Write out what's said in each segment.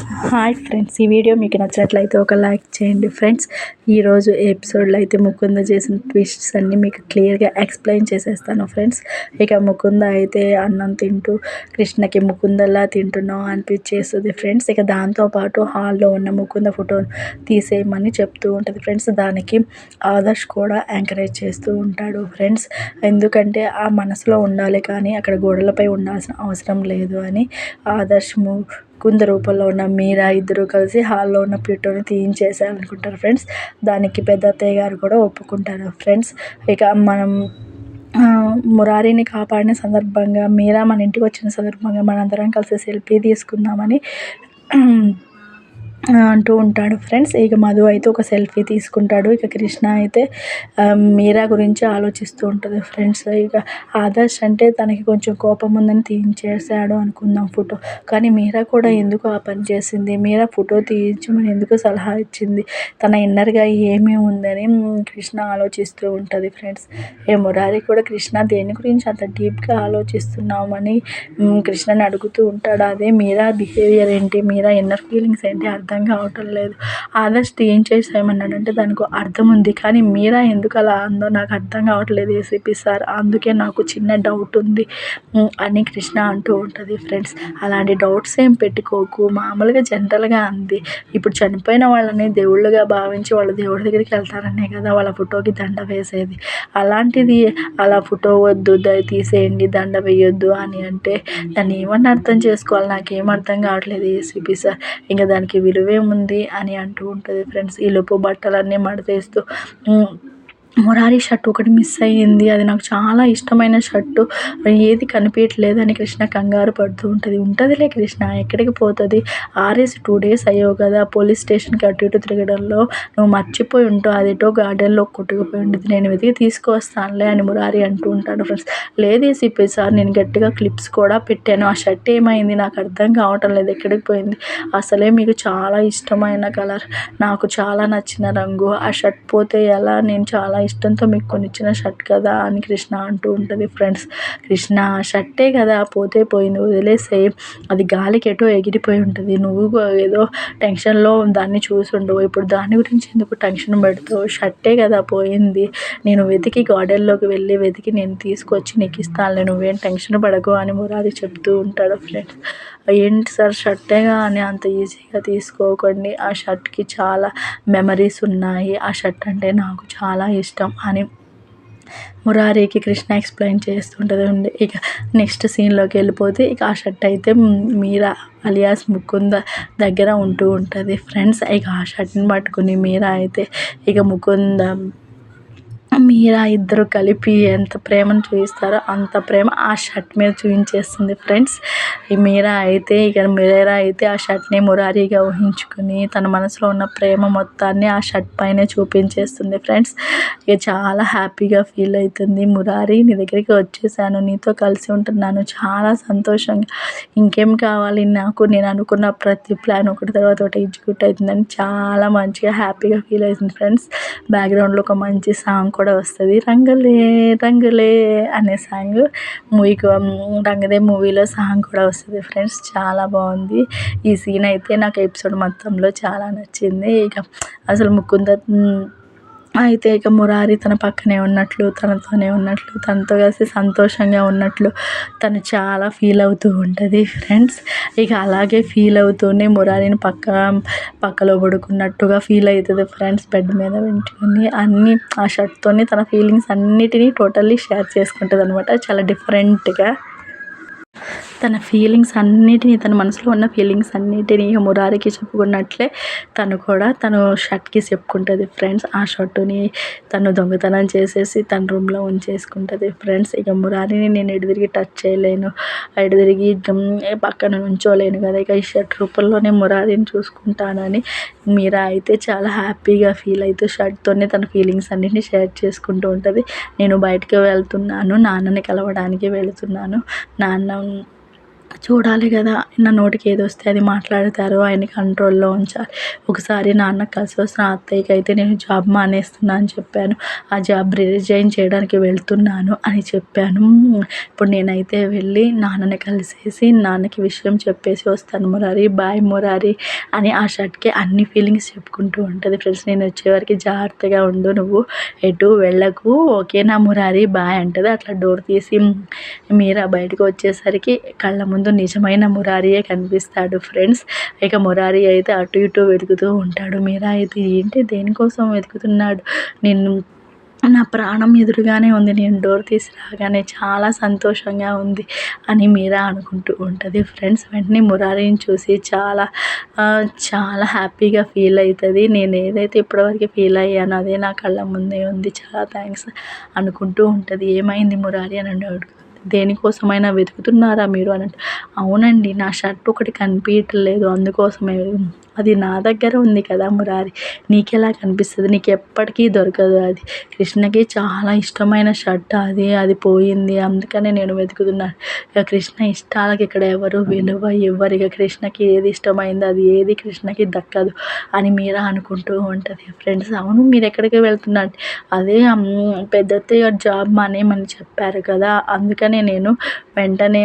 Hi friends, ఈ video మీకు నచ్చినట్లయితే ఒక లైక్ చేయండి ఫ్రెండ్స్. ఈరోజు ఎపిసోడ్లో అయితే ముకుంద చేసిన ట్విస్ట్స్ అన్నీ మీకు క్లియర్గా ఎక్స్ప్లెయిన్ చేసేస్తాను ఫ్రెండ్స్. ఇక ముకుంద అయితే అన్నం తింటూ కృష్ణకి ముకుందలా తింటున్నావు అనిపించేస్తుంది ఫ్రెండ్స్. ఇక దాంతోపాటు హాల్లో ఉన్న ముకుంద ఫోటో తీసేయమని చెప్తూ ఉంటుంది ఫ్రెండ్స్. దానికి ఆదర్శ్ కూడా ఎంకరేజ్ చేస్తూ ఉంటాడు ఫ్రెండ్స్. ఎందుకంటే ఆ మనసులో ఉండాలి కానీ అక్కడ గోడలపై ఉండాల్సిన అవసరం లేదు అని ఆదర్శ్ ముకుంద రూపంలో ఉన్న మీరా ఇద్దరు కలిసి హాల్లో ఉన్న ఫోటోని తీయించేసారనుకుంటారు ఫ్రెండ్స్. దానికి పెద్ద అత్తయ్య గారు కూడా ఒప్పుకుంటారు ఫ్రెండ్స్. ఇక మనం మురారిని కాపాడిన సందర్భంగా మీరా మన ఇంటికి వచ్చిన సందర్భంగా మనందరం కలిసి సెల్ఫీ తీసుకుందామని అంటూ ఉంటాడు ఫ్రెండ్స్. ఇక మధు అయితే ఒక సెల్ఫీ తీసుకుంటాడు. ఇక కృష్ణ అయితే మీరా గురించి ఆలోచిస్తూ ఉంటుంది ఫ్రెండ్స్. ఇక ఆదర్శ్ అంటే తనకి కొంచెం కోపం ఉందని తీయించేశాడు అనుకుందాం ఫోటో. కానీ మీరా కూడా ఎందుకు ఆ పని చేసింది, మీరా ఫోటో తీయించమని ఎందుకు సలహా ఇచ్చింది, తన ఇన్నర్గా ఏమీ ఉందని కృష్ణ ఆలోచిస్తూ ఉంటుంది ఫ్రెండ్స్. మురారి కూడా కృష్ణ దేని గురించి అంత డీప్గా ఆలోచిస్తున్నామని కృష్ణని అడుగుతూ ఉంటాడు. అదే మీరా బిహేవియర్ ఏంటి, మీరా ఇన్నర్ ఫీలింగ్స్ ఏంటి అర్థం కావటం లేదు. ఆదర్శ్ ఏం చేసేయమన్నాడంటే దానికి అర్థం ఉంది, కానీ మీరా ఎందుకు అలా అందో నాకు అర్థం కావట్లేదు ఏసీపీ సార్, అందుకే నాకు చిన్న డౌట్ ఉంది అని కృష్ణ అంటూ ఉంటుంది ఫ్రెండ్స్. అలాంటి డౌట్స్ ఏం పెట్టుకోకు, మామూలుగా జనరల్గా అంది. ఇప్పుడు చనిపోయిన వాళ్ళని దేవుళ్ళుగా భావించి వాళ్ళ దేవుడి దగ్గరికి వెళ్తారనే కదా వాళ్ళ ఫోటోకి దండ వేసేది. అలాంటిది అలా ఫోటో వద్దు తీసేయండి దండ వేయొద్దు అని అంటే దాన్ని ఏమన్నా అర్థం చేసుకోవాలి, నాకేం అర్థం కావట్లేదు ఏసీపీ సార్, ఇంకా దానికి విలువేముంది అని అంటూ ఉంటుంది ఫ్రెండ్స్. ఈలోపు బట్టలన్నీ మడతేస్తూ మురారి షర్ట్ ఒకటి మిస్ అయ్యింది, అది నాకు చాలా ఇష్టమైన షర్టు, ఏది కనిపించట్లేదు అని కృష్ణ కంగారు పడుతూ ఉంటుంది. ఉంటుందిలే కృష్ణ, ఎక్కడికి పోతుంది, ఆరేసి 2 days అయ్యావు కదా, పోలీస్ స్టేషన్కి అటు ఇటు తిరగడంలో నువ్వు మర్చిపోయి ఉంటావు, అదేటో గార్డెన్లో కొట్టుకుపోయి ఉంటుంది, నేను వెతికి తీసుకొస్తానులే అని మురారి అంటూ ఉంటాడు ఫ్రెండ్స్. లేదు సిప్పి సార్, నేను గట్టిగా క్లిప్స్ కూడా పెట్టాను, ఆ షర్ట్ ఏమైంది నాకు అర్థం కావటం లేదు, ఎక్కడికి పోయింది, అసలే మీకు చాలా ఇష్టమైన కలర్, నాకు చాలా నచ్చిన రంగు, ఆ షర్ట్ పోతే ఎలా, నేను చాలా ఇష్టంతో మీకు కొనిచ్చిన షర్ట్ కదా అని కృష్ణ అంటూ ఉంటుంది ఫ్రెండ్స్. కృష్ణ షర్టే కదా పోతే పోయింది వదిలేసే, అది గాలికి ఎటో ఎగిరిపోయి ఉంటుంది, నువ్వు ఏదో టెన్షన్లో దాన్ని చూసుండవు, ఇప్పుడు దాని గురించి ఎందుకు టెన్షన్ పెడతావు, షర్టే కదా పోయింది, నేను వెతికి గార్డెన్లోకి వెళ్ళి వెతికి నేను తీసుకొచ్చి నీకు ఇస్తానులే, నువ్వేం టెన్షన్ పడకు అని మురారి చెప్తూ ఉంటాడు ఫ్రెండ్స్. ఏంటి సార్ షర్టేగా అని అంత ఈజీగా తీసుకోకండి, ఆ షర్ట్కి చాలా మెమరీస్ ఉన్నాయి, ఆ షర్ట్ అంటే నాకు చాలా ఇష్టం అని మురారికి కృష్ణ ఎక్స్ప్లెయిన్ చేస్తుంటుంది. ఇక నెక్స్ట్ సీన్లోకి వెళ్ళిపోతే ఇక ఆ షర్ట్ అయితే మీరా అలియాస్ ముకుంద దగ్గర ఉంటూ ఉంటుంది ఫ్రెండ్స్. ఇక ఆ షర్ట్ని పట్టుకుని మీరా అయితే ఇక మీరా ఇద్దరు కలిపి ఎంత ప్రేమను చూపిస్తారో అంత ప్రేమ ఆ షర్ట్ మీద చూపించేస్తుంది ఫ్రెండ్స్. ఈ మీరా అయితే ఆ షర్ట్ని మురారిగా ఊహించుకుని తన మనసులో ఉన్న ప్రేమ మొత్తాన్ని ఆ షర్ట్ పైనే చూపించేస్తుంది ఫ్రెండ్స్. ఇక చాలా హ్యాపీగా ఫీల్ అవుతుంది. మురారి నీ దగ్గరికి వచ్చేసాను, నీతో కలిసి ఉంటున్నాను, చాలా సంతోషంగా, ఇంకేం కావాలి నాకు, నేను అనుకున్న ప్రతి ప్లాన్ ఒకటి తర్వాత ఒకటి ఎగ్జిక్యూట్ అవుతుందని చాలా మంచిగా హ్యాపీగా ఫీల్ అవుతుంది ఫ్రెండ్స్. బ్యాక్గ్రౌండ్లో ఒక మంచి సాంగ్ కూడా వస్తుంది, రంగులే రంగులే అనే సాంగ్, రంగదే మూవీలో సాంగ్ కూడా వస్తుంది ఫ్రెండ్స్. చాలా బాగుంది ఈ సీన్ అయితే, నాకు ఎపిసోడ్ మొత్తంలో చాలా నచ్చింది. ఇక అసలు ముకుంద అయితే ఇక మురారి తన పక్కనే ఉన్నట్లు, తనతోనే ఉన్నట్లు, తనతో కలిసి సంతోషంగా ఉన్నట్లు తను చాలా ఫీల్ అవుతూ ఉంటుంది ఫ్రెండ్స్. ఇక అలాగే ఫీల్ అవుతూనే మురారిని పక్కలో పడుకున్నట్టుగా ఫీల్ అవుతుంది ఫ్రెండ్స్. బెడ్ మీద పెట్టుకుని అన్నీ ఆ షర్ట్తోనే తన ఫీలింగ్స్ అన్నిటినీ టోటల్లీ షేర్ చేసుకుంటుంది అనమాట. చాలా డిఫరెంట్గా తన ఫీలింగ్స్ అన్నిటినీ, తన మనసులో ఉన్న ఫీలింగ్స్ అన్నిటినీ మురారికి చెప్పుకున్నట్లే తను కూడా తను షర్ట్కి చెప్పుకుంటుంది ఫ్రెండ్స్. ఆ షర్టుని తను దొంగతనం చేసేసి తన రూమ్లో ఉంచేసుకుంటుంది ఫ్రెండ్స్. ఇక మురారిని నేను ఎటు తిరిగి టచ్ చేయలేను, ఎటు తిరిగి పక్కన ఉంచోలేను కదా, ఇక ఈ షర్ట్ రూపంలోనే మురారిని చూసుకుంటానని మీరా అయితే చాలా హ్యాపీగా ఫీల్ అవుతూ షర్ట్తోనే తన ఫీలింగ్స్ అన్నిటినీ షేర్ చేసుకుంటూ ఉంటుంది. నేను బయటకు వెళ్తున్నాను, నాన్నని కలవడానికి వెళుతున్నాను, నాన్న చూడాలి గదా! నా నోటికి ఏదొస్తే అది మాట్లాడతారు. ఆయన్ని కంట్రోల్‌లో ఉంచాలి. ఒకసారి నాన్నకి కలిసి వస్తున్న అత్తయ్యకైతే నేను జాబ్ మానేస్తున్నా అని చెప్పాను. ఆ జాబ్ రిజైన్ చేయడానికి వెళ్తున్నాను అని చెప్పాను. ఇప్పుడు నేనైతే వెళ్ళి నాన్నని కలిసేసి నాన్నకి విషయం చెప్పేసి వస్తాను. మురారి బాయ్ మురారి అని ఆ షర్ట్‌కి అన్ని ఫీలింగ్స్ చెప్పుకుంటూ ఉంటది. ఫ్రెండ్స్ నేను వచ్చేవరకి జాగ్రత్తగా ఉండు నువ్వు ఎటు వెళ్ళకు ఓకేనా మురారి బాయ్ అంటది. అట్లా డోర్ తీసి మీరా బయటకు వచ్చేసరికి కళ్ళ ముందు నిజమైన మురారియే కనిపిస్తాడు ఫ్రెండ్స్. ఇక మురారి అయితే అటు ఇటు వెతుకుతూ ఉంటాడు. మీరా అయితే ఏంటి దేనికోసం వెతుకుతున్నాడు? నిన్ను నా ప్రాణం ఎదురుగానే ఉంది. నేను డోర్ తీసి రాగానే చాలా సంతోషంగా ఉంది అని మీరా అనుకుంటూ ఉంటది ఫ్రెండ్స్. వెంటనే మురారిని చూసి చాలా హ్యాపీగా ఫీల్ అవుతుంది. నేను ఏదైతే ఇప్పటివరకు ఫీల్ అయ్యానో అదే నా కళ్ళ ముందే ఉంది. చాలా థ్యాంక్స్ అనుకుంటూ ఉంటుంది. ఏమైంది మురారి అని అడుగుతుంది. దేనికోసమైనా వెతుకుతున్నారా మీరు అని అంటే, అవునండి నా షర్ట్ ఒకటి కనిపించట్లేదు అందుకోసమే. అది నా దగ్గర ఉంది కదా మురారి, నీకెలా కనిపిస్తుంది? నీకు ఎప్పటికీ దొరకదు అది. కృష్ణకి చాలా ఇష్టమైన షర్ట్ అది. అది పోయింది అందుకనే నేను వెతుకుతున్నాను. ఇక కృష్ణ ఇష్టాలకి ఇక్కడ ఎవరు విలువ ఇవ్వరు. ఇక కృష్ణకి ఏది ఇష్టమైందో అది ఏది కృష్ణకి దక్కదు అని మీరా అనుకుంటూ ఉంటుంది ఫ్రెండ్స్. అవును మీరు ఎక్కడికి వెళ్తున్నారు? అదే పెద్దత్తయ్య గారు జాబ్ మానేయమని చెప్పారు కదా అందుకనే నేను వెంటనే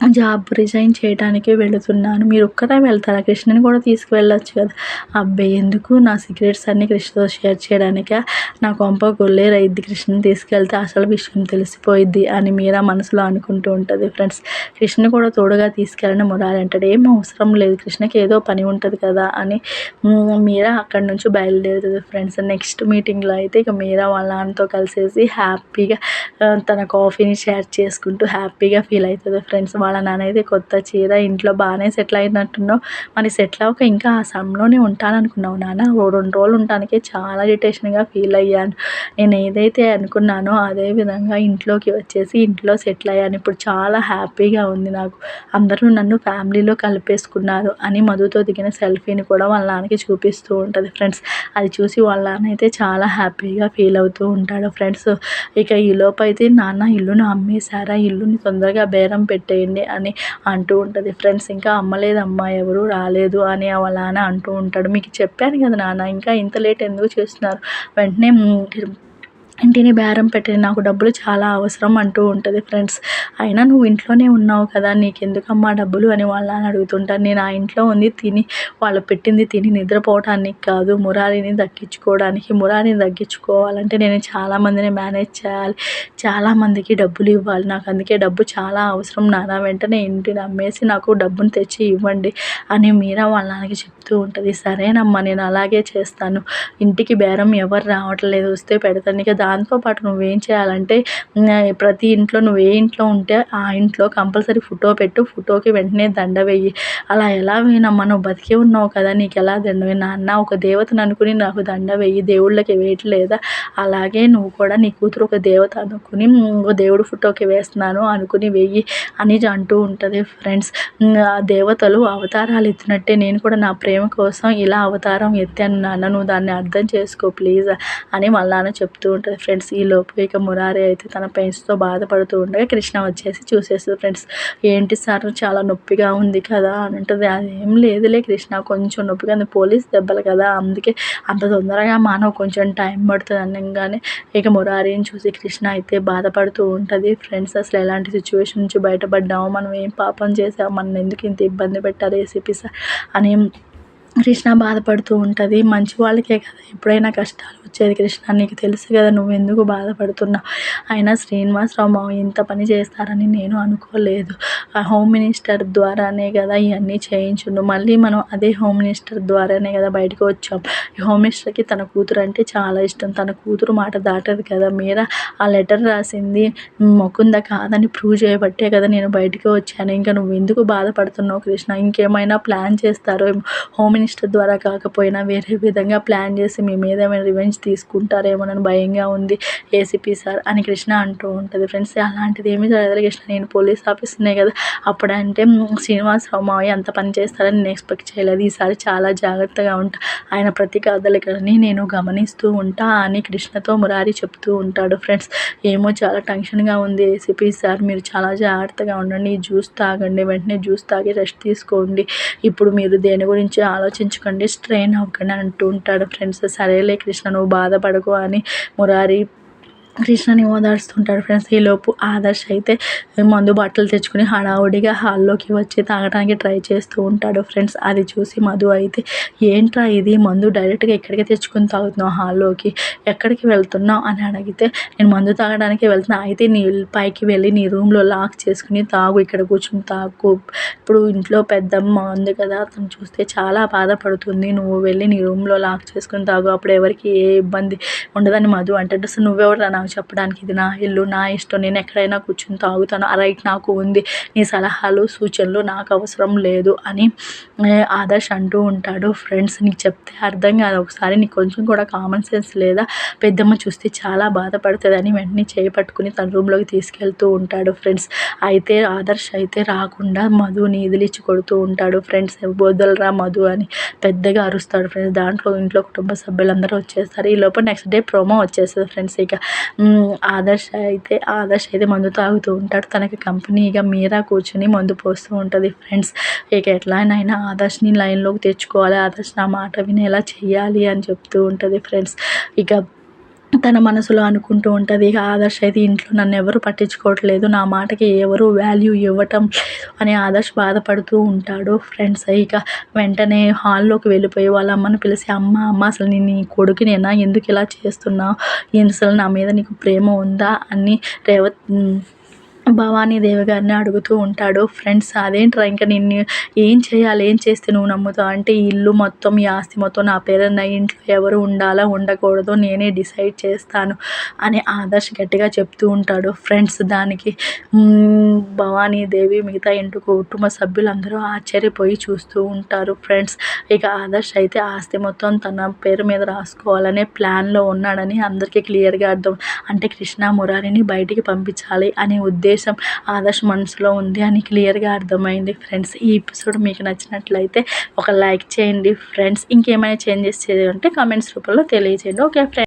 జాబ్ రిజైన్ చేయడానికే వెళుతున్నాను. మీరు ఒక్కరే వెళ్తారా? కృష్ణని కూడా తీసుకువెళ్ళొచ్చు కదా. అబ్బే ఎందుకు నా సీక్రెట్స్ అన్నీ కృష్ణతో షేర్ చేయడానికా? నా కొంప కొల్లేరయిద్ది కృష్ణని తీసుకెళ్తే అసలు విషయం తెలిసిపోయిద్ది అని మీరా మనసులో అనుకుంటూ ఉంటుంది ఫ్రెండ్స్. కృష్ణ కూడా తోడుగా తీసుకెళ్ళని మురారి అంటాడు. ఏం అవసరం లేదు కృష్ణకి ఏదో పని ఉంటుంది కదా అని మీరా అక్కడి నుంచి బయలుదేరుతుంది ఫ్రెండ్స్. నెక్స్ట్ మీటింగ్లో అయితే ఇక మీరా వాళ్ళ నాన్నతో కలిసేసి హ్యాపీగా తన కాఫీని షేర్ చేసుకుంటూ హ్యాపీగా ఫీల్ అవుతుంది ఫ్రెండ్స్. వాళ్ళ నాన్న అయితే కొత్త చీర ఇంట్లో బాగానే సెటిల్ అయినట్టున్నావు, మరి సెటిల్ అవ్వక ఇంకా ఆ సమ్లోనే ఉంటాననుకున్నావు నాన్న, ఓ 2 రోజులు ఉండటానికే చాలా ఇరిటేషన్గా ఫీల్ అయ్యాను. నేను ఏదైతే అనుకున్నానో అదే విధంగా ఇంట్లోకి వచ్చేసి ఇంట్లో సెటిల్ అయ్యాను. ఇప్పుడు చాలా హ్యాపీగా ఉంది నాకు. అందరూ నన్ను ఫ్యామిలీలో కలిపేసుకున్నారు అని మధుతో దిగిన సెల్ఫీని కూడా వాళ్ళ నాన్నకి చూపిస్తూ ఉంటుంది ఫ్రెండ్స్. అది చూసి వాళ్ళ నాన్న అయితే చాలా హ్యాపీగా ఫీల్ అవుతూ ఉంటాడు ఫ్రెండ్స్. ఇక ఈలోపు అయితే నాన్న ఇల్లును అమ్మేశారా, ఇల్లుని తొందరగా బేరం పెట్టేయండి అని అంటూ ఉంటుంది ఫ్రెండ్స్. ఇంకా అమ్మలేదమ్మా ఎవరు రాలేదు అని వాళ్ళ నాన్న అంటూ ఉంటాడు. మీకు చెప్పాను కదా నాన్న ఇంకా ఇంత లేట్ ఎందుకు చేస్తున్నారు, వెంటనే ఇంటిని బేరం పెట్టండి నాకు డబ్బులు చాలా అవసరం అంటూ ఉంటుంది ఫ్రెండ్స్. అయినా నువ్వు ఇంట్లోనే ఉన్నావు కదా నీకెందుకమ్మా డబ్బులు అని వాళ్ళ నాన్న అడుగుతుంటారు. నేను ఆ ఇంట్లో ఉంది తిని వాళ్ళు పెట్టింది తిని నిద్రపోవటానికి కాదు, మురారిని దక్కించుకోవడానికి. మురారిని దక్కించుకోవాలంటే నేను చాలామందిని మేనేజ్ చేయాలి, చాలామందికి డబ్బులు ఇవ్వాలి. నాకు అందుకే డబ్బు చాలా అవసరం నాన్న, వెంటనే ఇంటిని అమ్మేసి నాకు డబ్బును తెచ్చి ఇవ్వండి అని మీరా వాళ్ళ నాన్నకి చెప్తూ ఉంటుంది. సరేనమ్మా నేను అలాగే చేస్తాను, ఇంటికి బేరం ఎవరు రావట్లేదు వస్తే పెడతాను. ఇక దాంతోపాటు నువ్వేం చేయాలంటే ప్రతి ఇంట్లో నువ్వు ఏ ఇంట్లో ఉంటే ఆ ఇంట్లో కంపల్సరీ ఫోటో పెట్టు, ఫోటోకి వెంటనే దండ వెయ్యి. అలా ఎలా వేయనమ్మా నువ్వు బతికే ఉన్నావు కదా నీకు ఎలా దండ వేయి? నాన్న ఒక దేవతను అనుకుని నాకు దండ వెయ్యి, దేవుళ్ళకి వేయట్లేదా? అలాగే నువ్వు కూడా నీ కూతురు ఒక దేవత అనుకుని ఒక దేవుడు ఫోటోకి వేస్తున్నాను అనుకుని వెయ్యి అని అంటూ ఉంటుంది ఫ్రెండ్స్. ఆ దేవతలు అవతారాలు ఎత్తినట్టే నేను కూడా నా ప్రేమ కోసం ఇలా అవతారం ఎత్తాను నాన్న, నువ్వు దాన్ని అర్థం చేసుకో ప్లీజ్ అని వాళ్ళ నాన్న చెప్తూ ఉంటుంది ఫ్రెండ్స్. ఈలోపు ఇక మురారి అయితే తన పెయిన్స్తో బాధపడుతూ ఉండగా కృష్ణ వచ్చేసి చూసేస్తుంది ఫ్రెండ్స్. ఏంటి సార్ చాలా నొప్పిగా ఉంది కదా అని ఉంటుంది. అదేం లేదులే కృష్ణ కొంచెం నొప్పిగా ఉంది, పోలీస్ దెబ్బలు కదా అందుకే అంత తొందరగా మానవ కొంచెం టైం పడుతుంది అనగానే ఇక మురారిని చూసి కృష్ణ అయితే బాధపడుతూ ఉంటుంది ఫ్రెండ్స్. అసలు ఎలాంటి సిచ్యువేషన్ నుంచి బయటపడ్డాము, మనం ఏం పాపం చేసాము, మనం ఎందుకు ఇంత ఇబ్బంది పెట్టాలి ఏసీపీ సార్ అని కృష్ణ బాధపడుతూ ఉంటుంది. మంచి వాళ్ళకే కదా ఎప్పుడైనా కష్టాలు వచ్చేది కృష్ణ, నీకు తెలుసు కదా నువ్వెందుకు బాధపడుతున్నావు. అయినా శ్రీనివాసరావు మావయ్య ఇంత పని చేస్తారని నేను అనుకోలేదు. ఆ హోమ్ మినిస్టర్ ద్వారానే కదా ఇవన్నీ చేయించుండు, మళ్ళీ మనం అదే హోమ్ మినిస్టర్ ద్వారానే కదా బయటకు వచ్చాం. ఈ హోమ్ మినిస్టర్కి తన కూతురు అంటే చాలా ఇష్టం, తన కూతురు మాట దాటదు కదా. మీరా ఆ లెటర్ రాసింది ముకుంద కాదని ప్రూవ్ చేయబట్టే కదా నేను బయటకు వచ్చాను. ఇంకా నువ్వు ఎందుకు బాధపడుతున్నావు కృష్ణ, ఇంకేమైనా ప్లాన్ చేస్తారో హోమ్ మినిస్టర్ ద్వారా కాకపోయినా వేరే విధంగా ప్లాన్ చేసి మీ మీద ఏమైనా రివెంజ్ తీసుకుంటారేమోనని భయంగా ఉంది ఏసీపీ సార్ అని కృష్ణ అంటూ ఉంటుంది ఫ్రెండ్స్. అలాంటిది ఏమీ జరగదు కృష్ణ, నేను పోలీస్ ఆఫీసర్నే కదా. అప్పుడంటే శ్రీనివాసరావు మావయ్య అంత పని చేస్తారని నేను ఎక్స్పెక్ట్ చేయలేదు. ఈసారి చాలా జాగ్రత్తగా ఉంటా, ఆయన ప్రతి కదలికలని నేను గమనిస్తూ ఉంటా అని కృష్ణతో మురారి చెప్తూ ఉంటాడు ఫ్రెండ్స్. ఏమో చాలా టెన్షన్గా ఉంది ఏసీపీ సార్, మీరు చాలా జాగ్రత్తగా ఉండండి, జ్యూస్ తాగండి, వెంటనే జ్యూస్ తాగి రెస్ట్ తీసుకోండి, ఇప్పుడు మీరు దేని గురించి ఆలోచించకండి, స్ట్రెయిన్ అవ్వకండి అంటూ ఉంటాడు ఫ్రెండ్స్. సరేలే కృష్ణ, నువ్వు బాధపడకు అని మురారి కృష్ణని ఓదార్స్తుంటాడు ఫ్రెండ్స్. ఈలోపు ఆదర్శ్ అయితే మందు బాటిల్ తెచ్చుకుని హడావుడిగా హాల్లోకి వచ్చి తాగడానికి ట్రై చేస్తూ ఉంటాడు ఫ్రెండ్స్. అది చూసి మధు అయితే, ఏంట్రా ఇది, మందు డైరెక్ట్గా ఇక్కడికే తెచ్చుకుని తాగుతున్నావు, హాల్లోకి ఎక్కడికి వెళ్తున్నావు అని అడిగితే, నేను మందు తాగడానికి వెళ్తున్నా, అయితే నీ పైకి వెళ్ళి నీ రూమ్లో లాక్ చేసుకుని తాగు, ఇక్కడ కూర్చుని తాగు, ఇప్పుడు ఇంట్లో పెద్దమ్మ ఉంది కదా, తను చూస్తే చాలా బాధపడుతుంది, నువ్వు వెళ్ళి నీ రూమ్లో లాక్ చేసుకుని తాగు, అప్పుడు ఎవరికి ఏ ఇబ్బంది ఉండదని మధు అంటే, అసలు నువ్వెవరు నాకు చెప్పడానికి, ఇది నా ఇల్లు, నా ఇష్టం, నేను ఎక్కడైనా కూర్చుని తాగుతాను, ఆ రైట్ నాకు ఉంది, నీ సలహాలు సూచనలు నాకు అవసరం లేదు అని ఆదర్శ్ అంటూ ఉంటాడు ఫ్రెండ్స్. నీకు చెప్తే అర్థం కాదు, ఒకసారి నీకు కొంచెం కూడా కామన్ సెన్స్ లేదా, పెద్దమ్మ చూస్తే చాలా బాధపడుతుంది అని వెంటనే చేపట్టుకుని తన రూమ్లోకి తీసుకెళ్తూ ఉంటాడు ఫ్రెండ్స్. అయితే ఆదర్శ్ అయితే రాకుండా మధుని ఇదిలిచ్చి కొడుతూ ఉంటాడు ఫ్రెండ్స్. వదలరా మధు అని పెద్దగా అరుస్తాడు ఫ్రెండ్స్. దాంట్లో ఇంట్లో కుటుంబ సభ్యులందరూ వచ్చేస్తారు. ఈ లోపల నెక్స్ట్ డే ప్రోమో వచ్చేస్తుంది ఫ్రెండ్స్. ఇక ఆదర్శ్ అయితే మందు తాగుతూ ఉంటాడు. తనకి కంపెనీగా మీరా కూర్చొని మందు పోస్తూ ఉంటుంది ఫ్రెండ్స్. ఇక ఎట్లానైనా ఆదర్శ్ని లైన్లోకి తెచ్చుకోవాలి, ఆదర్శ్ నా మాట వినేలా చెయ్యాలి అని చెప్తూ ఉంటుంది ఫ్రెండ్స్. ఇక తన మనసులో అనుకుంటూ ఉంటుంది, ఇక ఆదర్శ్ అయితే ఇంట్లో నన్ను ఎవరు పట్టించుకోవట్లేదు, నా మాటకి ఎవరు వాల్యూ ఇవ్వటం అని ఆదర్శ్ బాధపడుతూ ఉంటాడు ఫ్రెండ్స్. ఇక వెంటనే హాల్లోకి వెళ్ళిపోయి వాళ్ళ అమ్మను పిలిచి, అమ్మ అసలు నేను నీ కొడుకునేనా, ఎందుకు ఇలా చేస్తున్నావు, అసలు నా మీద నీకు ప్రేమ ఉందా అని భవానీదేవి గారిని అడుగుతూ ఉంటాడు ఫ్రెండ్స్. అదేంట్రా ఇంకా నిన్ను ఏం చేయాలి, ఏం చేస్తే నువ్వు నమ్ముతావు అంటే, ఈ ఇల్లు మొత్తం, ఈ ఆస్తి మొత్తం నా పేరున్న, ఇంట్లో ఎవరు ఉండాలా ఉండకూడదో నేనే డిసైడ్ చేస్తాను అని ఆదర్శ్ గట్టిగా చెప్తూ ఉంటాడు ఫ్రెండ్స్. దానికి భవానీదేవి మిగతా ఇంటి కుటుంబ సభ్యులందరూ ఆశ్చర్యపోయి చూస్తూ ఉంటారు ఫ్రెండ్స్. ఇక ఆదర్శ్ అయితే ఆస్తి మొత్తం తన పేరు మీద రాసుకోవాలనే ప్లాన్లో ఉన్నాడని అందరికీ క్లియర్గా అర్థం. అంటే కృష్ణ మురారిని బయటికి పంపించాలి అనే ఉద్దేశం ఆదర్శ్ మనసులో ఉంది అని క్లియర్గా అర్థమైంది ఫ్రెండ్స్. ఈ ఎపిసోడ్ మీకు నచ్చినట్లయితే ఒక లైక్ చేయండి ఫ్రెండ్స్. ఇంకేమైనా చేంజెస్ చేయాలంటే కామెంట్స్ రూపంలో తెలియజేయండి. Okay friends.